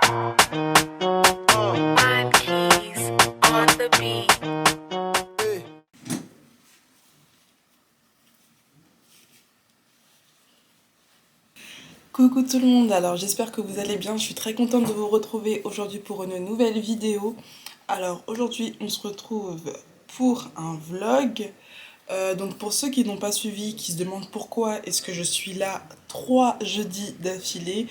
Coucou tout le monde, alors j'espère que vous allez bien, je suis très contente de vous retrouver aujourd'hui pour une nouvelle vidéo. Alors aujourd'hui on se retrouve pour un vlog. Donc pour ceux qui n'ont pas suivi, qui se demandent pourquoi est-ce que je suis là 3 jeudis d'affilée,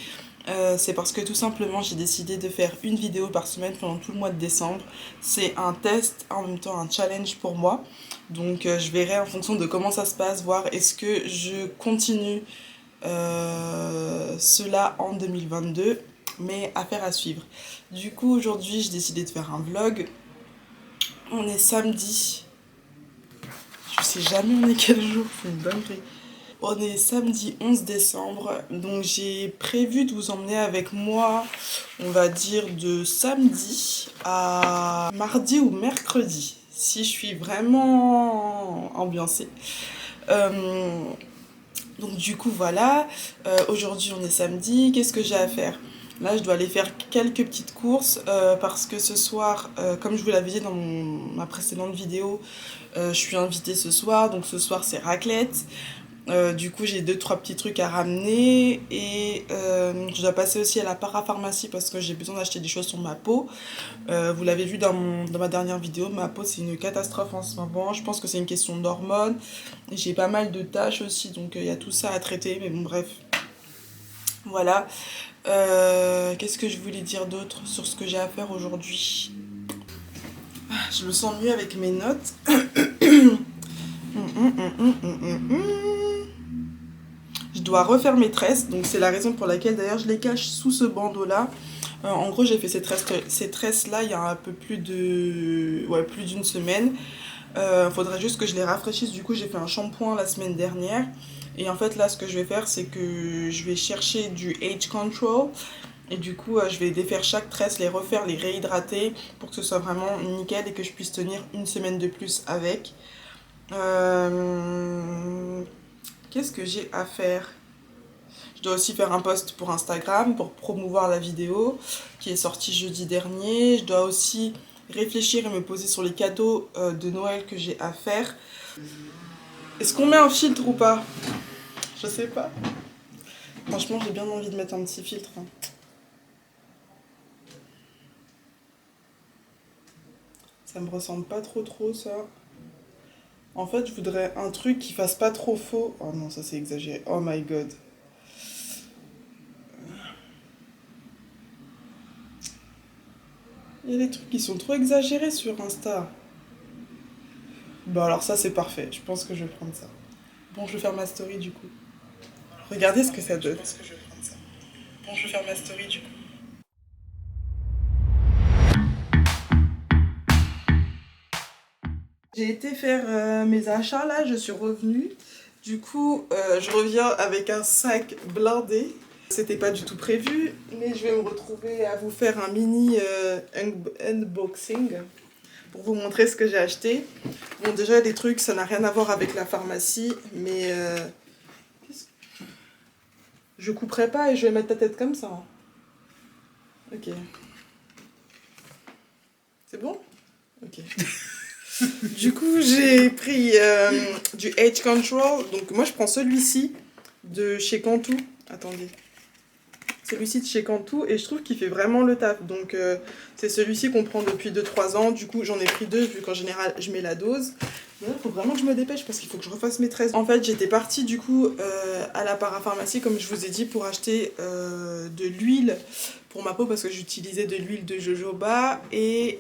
c'est parce que tout simplement j'ai décidé de faire une vidéo par semaine pendant tout le mois de décembre. C'est un test, en même temps un challenge pour moi. Donc je verrai en fonction de comment ça se passe, voir est-ce que je continue cela en 2022, mais affaire à suivre. Du coup aujourd'hui j'ai décidé de faire un vlog. On est samedi, je sais jamais on est quel jour, c'est une dinguerie. On est samedi 11 décembre, donc j'ai prévu de vous emmener avec moi, on va dire de samedi à mardi ou mercredi, si je suis vraiment ambiancée. Donc du coup voilà, aujourd'hui on est samedi, qu'est-ce que j'ai à faire? Là je dois aller faire quelques petites courses parce que ce soir, comme je vous l'avais dit dans ma précédente vidéo, je suis invitée ce soir, donc ce soir c'est raclette. Du coup j'ai 2-3 petits trucs à ramener et je dois passer aussi à la parapharmacie parce que j'ai besoin d'acheter des choses sur ma peau. Vous l'avez vu dans ma dernière vidéo, ma peau c'est une catastrophe en ce moment, je pense que c'est une question d'hormones. J'ai pas mal de tâches aussi, donc il y a tout ça à traiter, mais bon bref. Voilà. Qu'est-ce que je voulais dire d'autre sur ce que j'ai à faire aujourd'hui? Je me sens mieux avec mes notes. Je dois refaire mes tresses, donc c'est la raison pour laquelle d'ailleurs je les cache sous ce bandeau là. En gros j'ai fait ces tresses là il y a un peu plus de... ouais, plus d'une semaine. Faudrait juste que je les rafraîchisse, du coup j'ai fait un shampoing la semaine dernière. Et en fait là ce que je vais faire c'est que je vais chercher du age control. Et du coup je vais défaire chaque tresse, les refaire, les réhydrater pour que ce soit vraiment nickel et que je puisse tenir une semaine de plus avec. Qu'est-ce que j'ai à faire? Je dois aussi faire un post pour Instagram pour promouvoir la vidéo qui est sortie jeudi dernier. Je dois aussi réfléchir et me poser sur les cadeaux de Noël que j'ai à faire. Est-ce qu'on met un filtre ou pas? Je sais pas. Franchement, j'ai bien envie de mettre un petit filtre. Ça me ressemble pas trop ça. En fait, je voudrais un truc qui fasse pas trop faux. Oh non, ça c'est exagéré. Oh my god. Il y a des trucs qui sont trop exagérés sur Insta. Bah alors ça c'est parfait. Je pense que je vais prendre ça. Bon, je vais faire ma story du coup. Regardez ce que ça donne. Bon, je vais faire ma story du coup. J'ai été faire mes achats là, je suis revenue. Du coup, je reviens avec un sac blindé. C'était pas du tout prévu, mais je vais me retrouver à vous faire un mini unboxing pour vous montrer ce que j'ai acheté. Bon, déjà, les trucs, ça n'a rien à voir avec la pharmacie, mais je couperai pas et je vais mettre ta tête comme ça. Ok. C'est bon? Ok. Du coup, j'ai pris du Age Control. Donc, moi, je prends celui-ci de chez Cantu. Attendez. Celui-ci de chez Cantu et je trouve qu'il fait vraiment le taf. Donc, c'est celui-ci qu'on prend depuis 2-3 ans. Du coup, j'en ai pris 2 vu qu'en général, je mets la dose. Il faut vraiment que je me dépêche parce qu'il faut que je refasse mes tresses. En fait, j'étais partie du coup à la parapharmacie, comme je vous ai dit, pour acheter de l'huile pour ma peau parce que j'utilisais de l'huile de jojoba et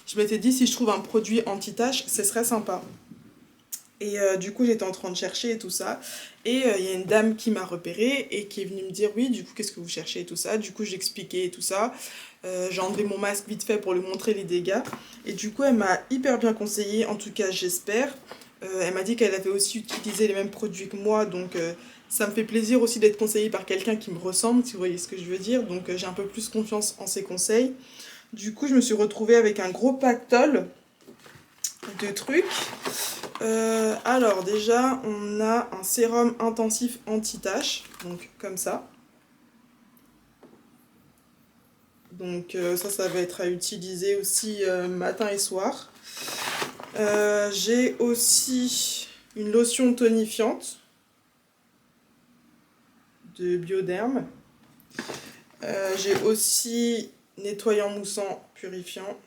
je m'étais dit si je trouve un produit anti-tache, ce serait sympa. Et du coup, j'étais en train de chercher et tout ça. Et il y a une dame qui m'a repérée et qui est venue me dire oui, du coup, qu'est-ce que vous cherchez et tout ça. Du coup, j'expliquais et tout ça. J'ai enlevé mon masque vite fait pour lui montrer les dégâts. Et du coup, elle m'a hyper bien conseillé, en tout cas, j'espère. Elle m'a dit qu'elle avait aussi utilisé les mêmes produits que moi. Donc, ça me fait plaisir aussi d'être conseillée par quelqu'un qui me ressemble, si vous voyez ce que je veux dire. Donc, j'ai un peu plus confiance en ses conseils. Du coup, je me suis retrouvée avec un gros pactole de trucs. Alors déjà on a un sérum intensif anti-tache, donc comme ça. Donc ça va être à utiliser aussi matin et soir. J'ai aussi une lotion tonifiante de Bioderm. J'ai aussi nettoyant moussant purifiant.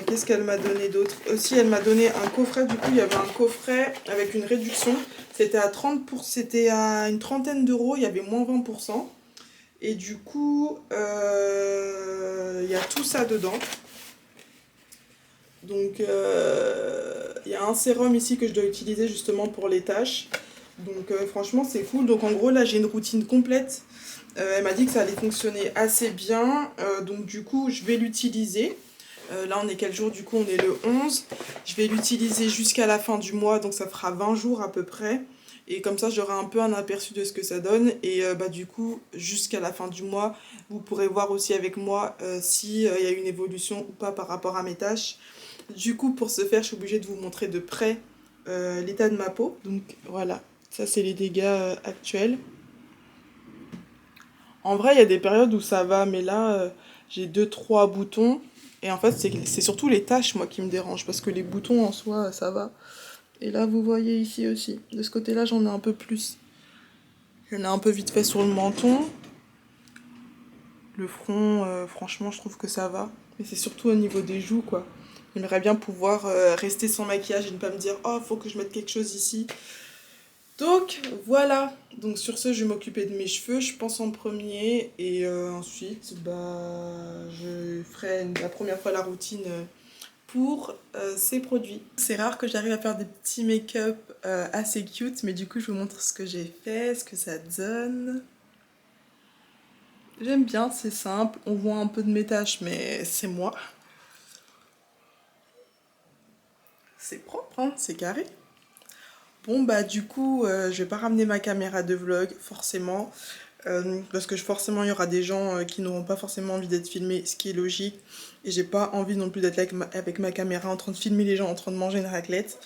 Qu'est-ce qu'elle m'a donné d'autre? Aussi, elle m'a donné un coffret. Du coup, il y avait un coffret avec une réduction. C'était à une trentaine d'euros. Il y avait moins 20%. Et du coup, il y a tout ça dedans. Donc, il y a un sérum ici que je dois utiliser justement pour les taches. Donc, franchement, c'est cool. Donc, en gros, là, j'ai une routine complète. Elle m'a dit que ça allait fonctionner assez bien. Donc, du coup, je vais l'utiliser. Là, on est quel jour? Du coup, on est le 11. Je vais l'utiliser jusqu'à la fin du mois. Donc, ça fera 20 jours à peu près. Et comme ça, j'aurai un peu un aperçu de ce que ça donne. Et du coup, jusqu'à la fin du mois, vous pourrez voir aussi avec moi s'il y a une évolution ou pas par rapport à mes tâches. Du coup, pour ce faire, je suis obligée de vous montrer de près l'état de ma peau. Donc voilà, ça c'est les dégâts actuels. En vrai, il y a des périodes où ça va, mais là, j'ai 2-3 boutons. Et en fait, c'est surtout les taches, moi, qui me dérangent. Parce que les boutons, en soi, ça va. Et là, vous voyez ici aussi. De ce côté-là, j'en ai un peu plus. J'en ai un peu vite fait sur le menton. Le front, franchement, je trouve que ça va. Mais c'est surtout au niveau des joues, quoi. J'aimerais bien pouvoir rester sans maquillage et ne pas me dire « Oh, faut que je mette quelque chose ici ». Donc, voilà. Donc, sur ce, je vais m'occuper de mes cheveux, je pense en premier. Et ensuite, je ferai la première fois la routine pour ces produits. C'est rare que j'arrive à faire des petits make-up assez cute. Mais du coup, je vous montre ce que j'ai fait, ce que ça donne. J'aime bien, c'est simple. On voit un peu de mes taches, mais c'est moi. C'est propre, hein, c'est carré. Bon, du coup, je vais pas ramener ma caméra de vlog, forcément. Parce que forcément, il y aura des gens qui n'auront pas forcément envie d'être filmés, ce qui est logique. Et j'ai pas envie non plus d'être avec ma caméra en train de filmer les gens en train de manger une raclette.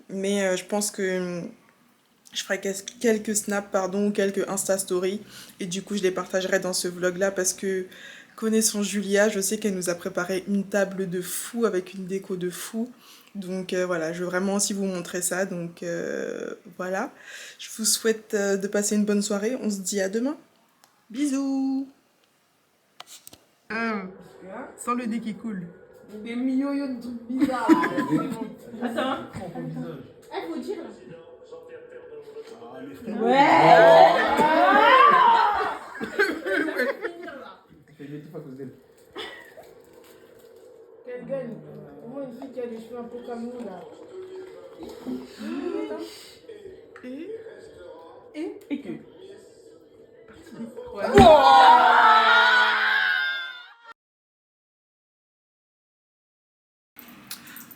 Mais je pense que je ferai quelques snaps, pardon, ou quelques Insta Stories. Et du coup, je les partagerai dans ce vlog-là parce que, connaissant Julia, je sais qu'elle nous a préparé une table de fou avec une déco de fou. Donc voilà, je veux vraiment aussi vous montrer ça. Donc voilà, je vous souhaite de passer une bonne soirée. On se dit à demain. Bisous. Sans le nez qui coule. Des millions de trucs bizarres là. Attends. Il faut dire là. Quelle gueule. Au moins une fille qui a des cheveux un peu comme nous là. Et que. Ouais.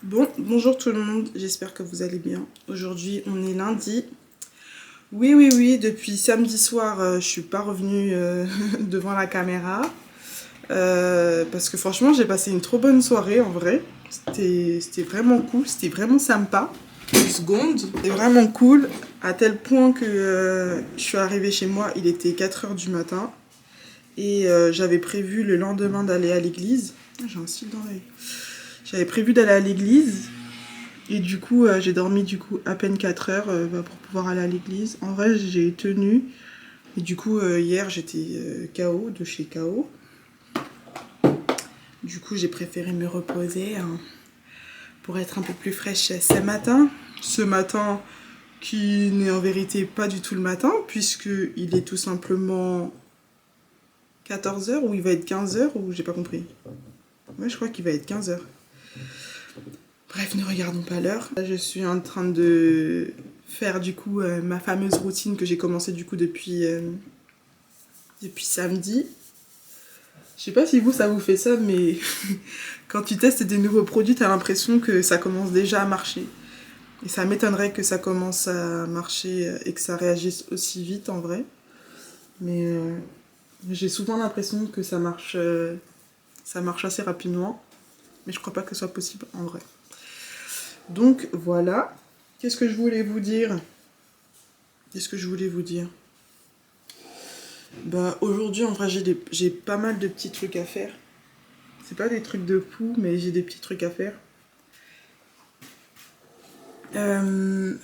Bon, bonjour tout le monde, j'espère que vous allez bien. Aujourd'hui, on est lundi. Oui, depuis samedi soir, je suis pas revenue devant la caméra. Parce que franchement, j'ai passé une trop bonne soirée en vrai. C'était vraiment cool, c'était vraiment sympa. Une seconde, c'était vraiment cool. À tel point que je suis arrivée chez moi, il était 4h du matin. Et j'avais prévu le lendemain d'aller à l'église. J'ai un cil dans l'œil. J'avais prévu d'aller à l'église. Et du coup, j'ai dormi du coup à peine 4 heures pour pouvoir aller à l'église. En vrai, j'ai tenu. Et du coup, hier, j'étais KO, de chez KO. Du coup, j'ai préféré me reposer pour être un peu plus fraîche ce matin. Ce matin qui n'est en vérité pas du tout le matin, puisqu'il est tout simplement 14h ou il va être 15h ou j'ai pas compris. Ouais, je crois qu'il va être 15h. Bref, ne regardons pas l'heure. Là, je suis en train de faire du coup ma fameuse routine que j'ai commencé du coup depuis samedi. Je sais pas si ça vous fait ça, mais quand tu testes des nouveaux produits, t'as l'impression que ça commence déjà à marcher. Et ça m'étonnerait que ça commence à marcher et que ça réagisse aussi vite en vrai. Mais j'ai souvent l'impression que ça marche assez rapidement. Mais je crois pas que ce soit possible en vrai. Donc voilà. Qu'est-ce que je voulais vous dire Bah aujourd'hui en vrai j'ai pas mal de petits trucs à faire. C'est pas des trucs de fou mais j'ai des petits trucs à faire.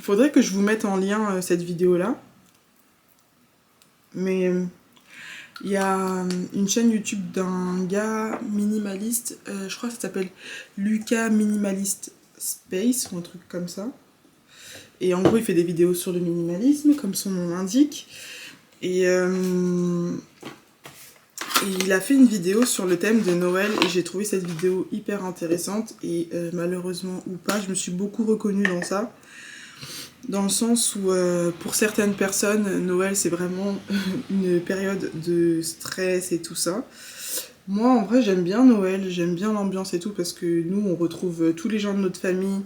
Faudrait que je vous mette en lien cette vidéo là. Mais il y a une chaîne YouTube d'un gars minimaliste, je crois que ça s'appelle Lucas Minimalist Space ou un truc comme ça. Et en gros il fait des vidéos sur le minimalisme comme son nom l'indique. Et il a fait une vidéo sur le thème de Noël et j'ai trouvé cette vidéo hyper intéressante et malheureusement ou pas, je me suis beaucoup reconnue dans ça. Dans le sens où pour certaines personnes, Noël c'est vraiment une période de stress et tout ça. Moi en vrai j'aime bien Noël, j'aime bien l'ambiance et tout parce que nous on retrouve tous les gens de notre famille,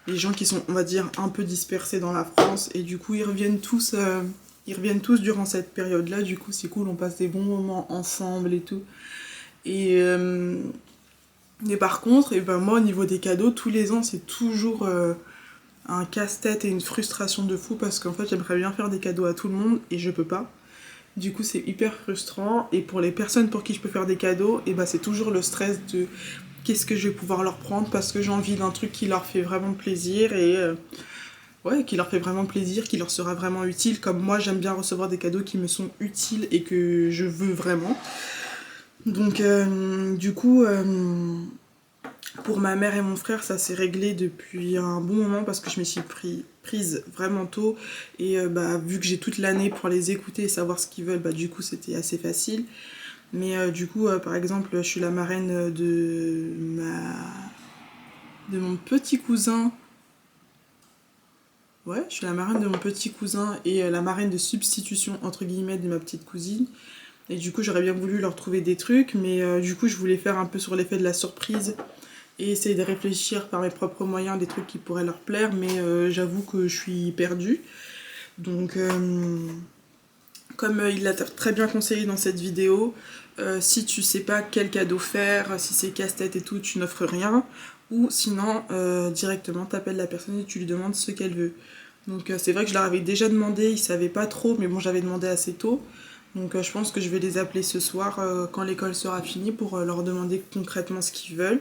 les gens qui sont on va dire un peu dispersés dans la France et du coup ils reviennent tous durant cette période-là, du coup c'est cool, on passe des bons moments ensemble et tout. Et par contre, et ben moi au niveau des cadeaux, tous les ans c'est toujours un casse-tête et une frustration de fou parce qu'en fait j'aimerais bien faire des cadeaux à tout le monde et je peux pas. Du coup c'est hyper frustrant et pour les personnes pour qui je peux faire des cadeaux, et ben c'est toujours le stress de qu'est-ce que je vais pouvoir leur prendre parce que j'ai envie d'un truc qui leur fait vraiment plaisir et ouais, qui leur fait vraiment plaisir, qui leur sera vraiment utile, comme moi j'aime bien recevoir des cadeaux qui me sont utiles et que je veux vraiment. Donc du coup, pour ma mère et mon frère, ça s'est réglé depuis un bon moment parce que je me suis prise vraiment tôt et bah, vu que j'ai toute l'année pour les écouter et savoir ce qu'ils veulent, bah, du coup c'était assez facile. Mais du coup, par exemple, je suis la marraine de mon petit cousin. Ouais, je suis la marraine de mon petit cousin et la marraine de substitution entre guillemets de ma petite cousine. Et du coup, j'aurais bien voulu leur trouver des trucs, mais du coup, je voulais faire un peu sur l'effet de la surprise et essayer de réfléchir par mes propres moyens des trucs qui pourraient leur plaire, mais j'avoue que je suis perdue. Donc, comme il l'a très bien conseillé dans cette vidéo, si tu sais pas quel cadeau faire, si c'est casse-tête et tout, tu n'offres rien. Ou sinon, directement, t'appelles la personne et tu lui demandes ce qu'elle veut. Donc c'est vrai que je leur avais déjà demandé, ils savaient pas trop, mais bon, j'avais demandé assez tôt. Donc je pense que je vais les appeler ce soir quand l'école sera finie pour leur demander concrètement ce qu'ils veulent.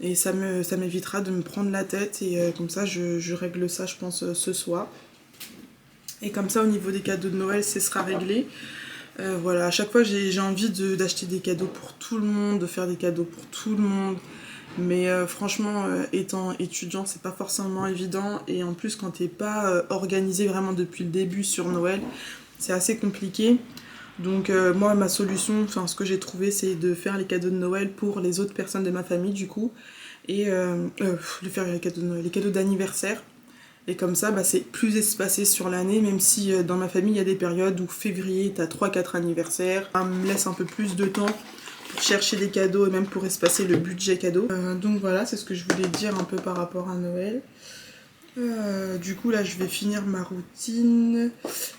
Et ça m'évitera de me prendre la tête et comme ça je règle ça je pense ce soir. Et comme ça au niveau des cadeaux de Noël, ce sera réglé. Voilà, à chaque fois j'ai envie d'acheter des cadeaux pour tout le monde, de faire des cadeaux pour tout le monde. Mais franchement, étant étudiant, c'est pas forcément évident. Et en plus, quand t'es pas organisé vraiment depuis le début sur Noël, c'est assez compliqué. Donc moi, ma solution, enfin ce que j'ai trouvé, c'est de faire les cadeaux de Noël pour les autres personnes de ma famille, du coup. Et de faire les cadeaux de Noël, les cadeaux d'anniversaire. Et comme ça, bah, c'est plus espacé sur l'année, même si dans ma famille, il y a des périodes où février, t'as 3-4 anniversaires. Ça me laisse un peu plus de temps pour chercher des cadeaux et même pour espacer le budget cadeau. Donc voilà, c'est ce que je voulais dire un peu par rapport à Noël. Du coup là je vais finir ma routine.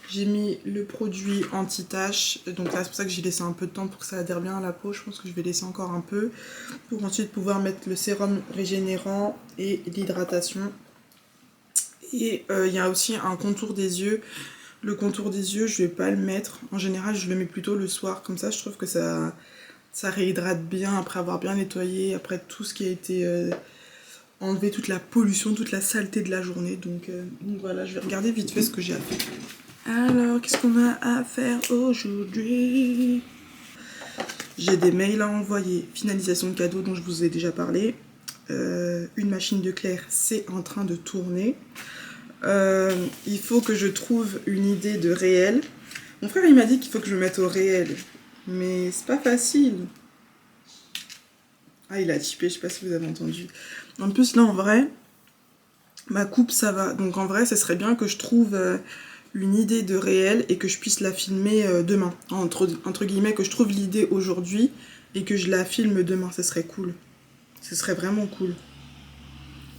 J'ai mis le produit anti-tache, donc là c'est pour ça que j'ai laissé un peu de temps pour que ça adhère bien à la peau. Je pense que je vais laisser encore un peu pour ensuite pouvoir mettre le sérum régénérant et l'hydratation. Et il y a aussi un contour des yeux. Le contour des yeux je vais pas le mettre, en général je le mets plutôt le soir, comme ça je trouve que ça réhydrate bien après avoir bien nettoyé, après tout ce qui a été enlevé, toute la pollution, toute la saleté de la journée. Donc voilà, je vais regarder vite fait ce que j'ai à faire. Alors, qu'est-ce qu'on a à faire aujourd'hui? J'ai des mails à envoyer, finalisation de cadeaux dont je vous ai déjà parlé. Une machine de clair, c'est en train de tourner. Il faut que je trouve une idée de réel. Mon frère il m'a dit qu'il faut que je me mette au réel, mais c'est pas facile. Ah, il a typé, je sais pas si vous avez entendu. En plus, là, en vrai, ma coupe, ça va. Donc, en vrai, ce serait bien que je trouve une idée de réel et que je puisse la filmer demain. Entre guillemets, que je trouve l'idée aujourd'hui et que je la filme demain. Ce serait cool. Ce serait vraiment cool.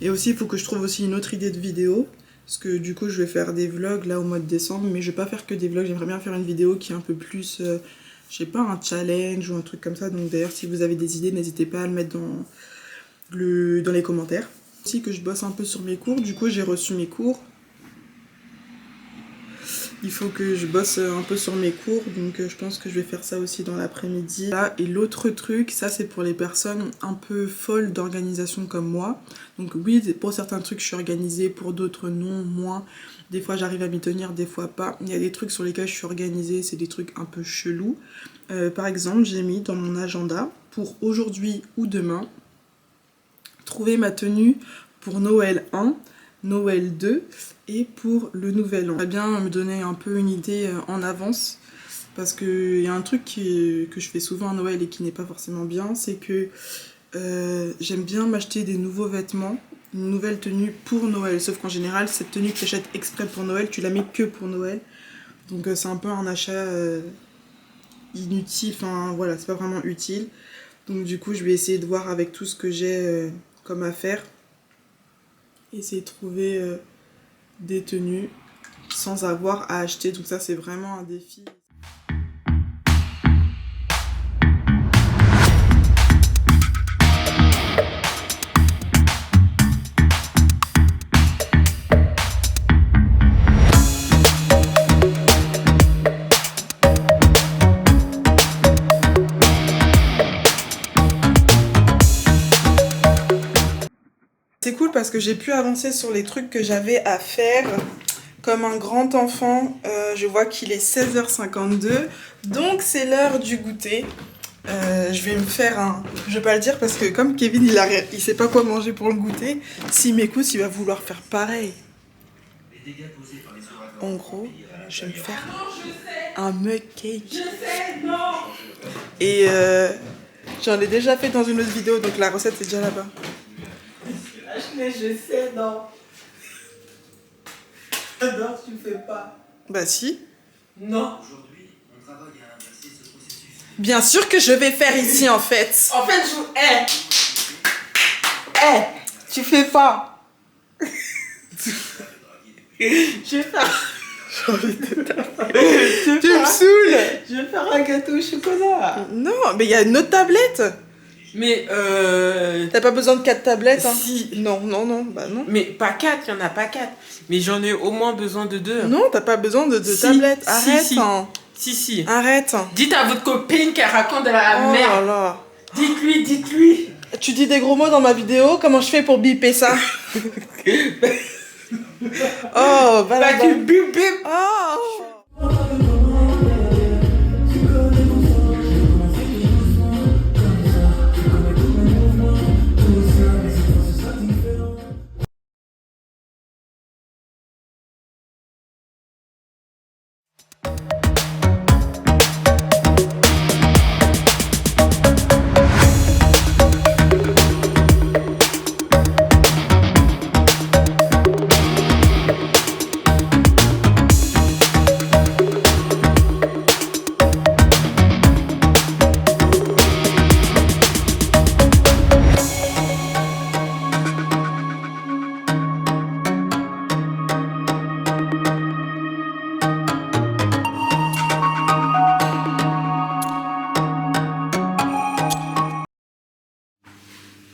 Et aussi, il faut que je trouve aussi une autre idée de vidéo. Parce que du coup, je vais faire des vlogs là au mois de décembre. Mais je vais pas faire que des vlogs. J'aimerais bien faire une vidéo qui est un peu plus... je sais pas, un challenge ou un truc comme ça. Donc d'ailleurs, si vous avez des idées, n'hésitez pas à le mettre dans les commentaires. Aussi que je bosse un peu sur mes cours. Du coup, j'ai reçu mes cours. il faut que je bosse un peu sur mes cours, donc je pense que je vais faire ça aussi dans l'après-midi. Et l'autre truc, ça c'est pour les personnes un peu folles d'organisation comme moi. Donc oui, pour certains trucs je suis organisée, pour d'autres non, moins. Des fois j'arrive à m'y tenir, des fois pas. Il y a des trucs sur lesquels je suis organisée, c'est des trucs un peu chelous. Par exemple, j'ai mis dans mon agenda pour aujourd'hui ou demain, trouver ma tenue pour Noël 1, Noël 2 et pour le Nouvel An. J'aimerais bien me donner un peu une idée en avance parce qu'il y a un truc que je fais souvent à Noël et qui n'est pas forcément bien, c'est que j'aime bien m'acheter des nouveaux vêtements, une nouvelle tenue pour Noël, sauf qu'en général cette tenue que tu achètes exprès pour Noël, tu la mets que pour Noël. Donc c'est un peu un achat inutile, enfin voilà, c'est pas vraiment utile. Donc du coup je vais essayer de voir avec tout ce que j'ai comme affaire, essayer de trouver des tenues sans avoir à acheter, donc ça c'est vraiment un défi. C'est cool parce que j'ai pu avancer sur les trucs que j'avais à faire. Comme un grand enfant, je vois qu'il est 16h52, donc c'est l'heure du goûter. Je vais me faire un... Je vais pas le dire parce que comme Kevin il sait pas quoi manger pour le goûter, s'il m'écoute il va vouloir faire pareil. En gros, je vais me faire un mug cake. Je sais, non. Et j'en ai déjà fait dans une autre vidéo, donc la recette est déjà là-bas. Mais je sais, non. Non, tu fais pas. Bah si. Non. Bien sûr que je vais faire ici en fait. En fait, tu fais pas. Je vais faire... J'ai envie de taper. Tu me saoules. Je vais faire un gâteau au chocolat. Non, mais il y a une autre tablette. Mais T'as pas besoin de 4 tablettes, hein? Si. Non, bah non. Mais pas 4, il y en a pas 4. Mais j'en ai au moins besoin de 2. Non, t'as pas besoin de Si, tablettes. Arrête, si. hein. Si. Arrête. Dites à votre copine qu'elle raconte de la merde. Là. Dites-lui. Tu dis des gros mots dans ma vidéo, comment je fais pour biper ça? Oh, bah là. Tu bip. Oh.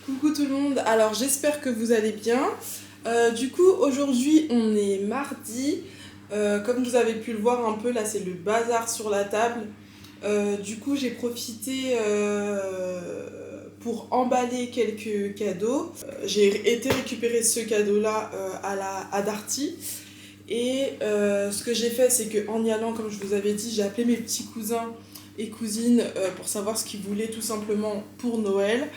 Coucou tout le monde, alors j'espère que vous allez bien. Du coup aujourd'hui on est mardi, comme vous avez pu le voir un peu là c'est le bazar sur la table. Du coup j'ai profité pour emballer quelques cadeaux. J'ai été récupérer ce cadeau là à Darty. Et ce que j'ai fait c'est qu'en y allant, comme je vous avais dit, j'ai appelé mes petits cousins et cousines pour savoir ce qu'ils voulaient tout simplement pour Noël.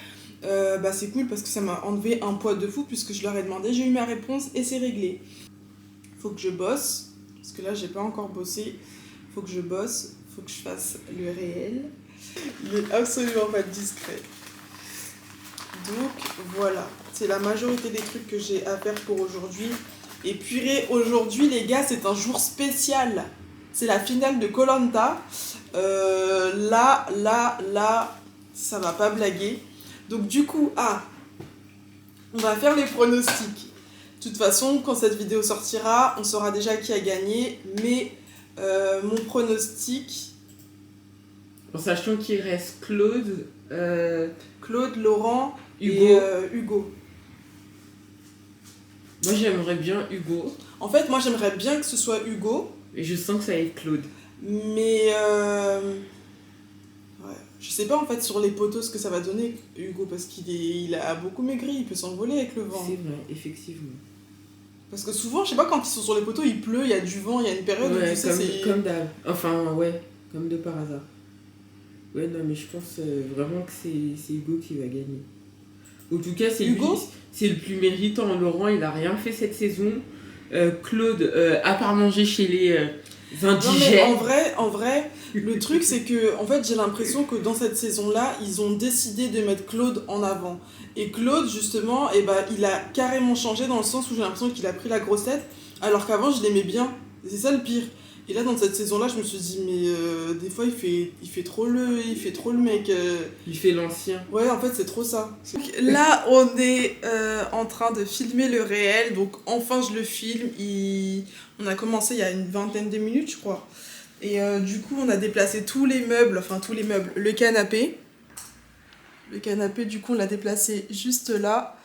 C'est cool parce que ça m'a enlevé un poids de fou puisque je leur ai demandé, j'ai eu ma réponse et c'est réglé. Faut que je bosse, parce que là j'ai pas encore bossé, faut que je bosse, faut que je fasse le réel. Il est absolument pas discret. Donc voilà, c'est la majorité des trucs que j'ai à faire pour aujourd'hui. Et puis aujourd'hui les gars c'est un jour spécial, c'est la finale de Koh Lanta. Là, ça va pas blaguer. Donc du coup, on va faire les pronostics. De toute façon, quand cette vidéo sortira, on saura déjà qui a gagné. Mais mon pronostic... En sachant qu'il reste Claude, Laurent Hugo. et Hugo. Moi j'aimerais bien Hugo. En fait, moi j'aimerais bien que ce soit Hugo. Et je sens que ça va être Claude. Mais ouais. Je sais pas en fait sur les poteaux ce que ça va donner, Hugo, parce il a beaucoup maigri, il peut s'envoler avec le vent. C'est vrai, effectivement. Parce que souvent, je sais pas, quand ils sont sur les poteaux, il pleut, il y a du vent, il y a une période où tu sais, c'est... comme d'hab. Enfin, ouais, comme de par hasard. Ouais, non, mais je pense vraiment que c'est Hugo qui va gagner. En tout cas, c'est Hugo, c'est le plus méritant. Laurent, il a rien fait cette saison. Claude, à part manger chez les indigènes. Non, mais en vrai, le truc, c'est que, en fait, j'ai l'impression que dans cette saison-là, ils ont décidé de mettre Claude en avant. Et Claude, justement, eh ben, il a carrément changé dans le sens où j'ai l'impression qu'il a pris la grossette, alors qu'avant, je l'aimais bien. Et c'est ça le pire. Et là, dans cette saison-là, je me suis dit, mais des fois, il fait trop le mec. Il fait l'ancien. Ouais, en fait, c'est trop ça. Là, on est en train de filmer le réel. Donc, enfin, je le filme. On a commencé il y a une vingtaine de minutes, je crois. Et du coup, on a déplacé tous les meubles. Le canapé. Le canapé, du coup, on l'a déplacé juste là.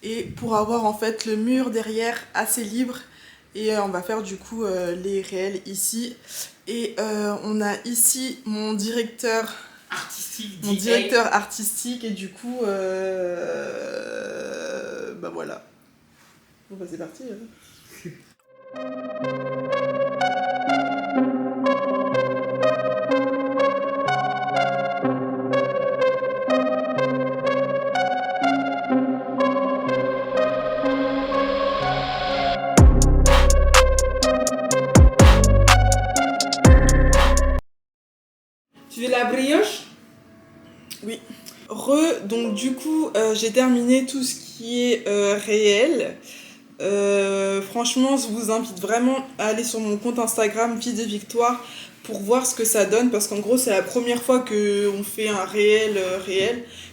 Et pour avoir, en fait, le mur derrière assez libre. Et on va faire, du coup, les réels ici. Et on a ici mon directeur... Mon directeur artistique et du coup bah voilà. Bon bah c'est parti. Tu veux la brioche? Oui. Donc du coup j'ai terminé tout ce qui est réel. Franchement, je vous invite vraiment à aller sur mon compte Instagram Fille de Victoire pour voir ce que ça donne parce qu'en gros c'est la première fois qu'on fait un réel.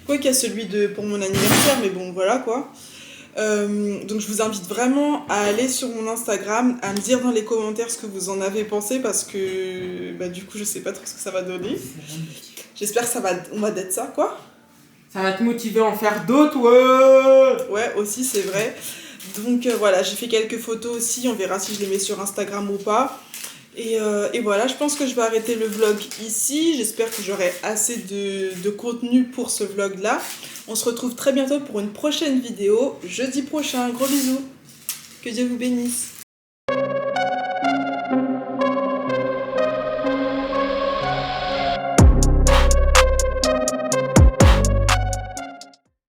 Quoi qu'il y a celui pour mon anniversaire, mais bon voilà quoi. Donc je vous invite vraiment à aller sur mon Instagram, à me dire dans les commentaires ce que vous en avez pensé parce que bah, du coup je sais pas trop ce que ça va donner. J'espère que on va d'être ça quoi. Ça va te motiver à en faire d'autres, ouais. Ouais, aussi c'est vrai. Donc voilà, j'ai fait quelques photos aussi, on verra si je les mets sur Instagram ou pas. Et voilà, je pense que je vais arrêter le vlog ici. J'espère que j'aurai assez de contenu pour ce vlog-là. On se retrouve très bientôt pour une prochaine vidéo, jeudi prochain. Gros bisous. Que Dieu vous bénisse.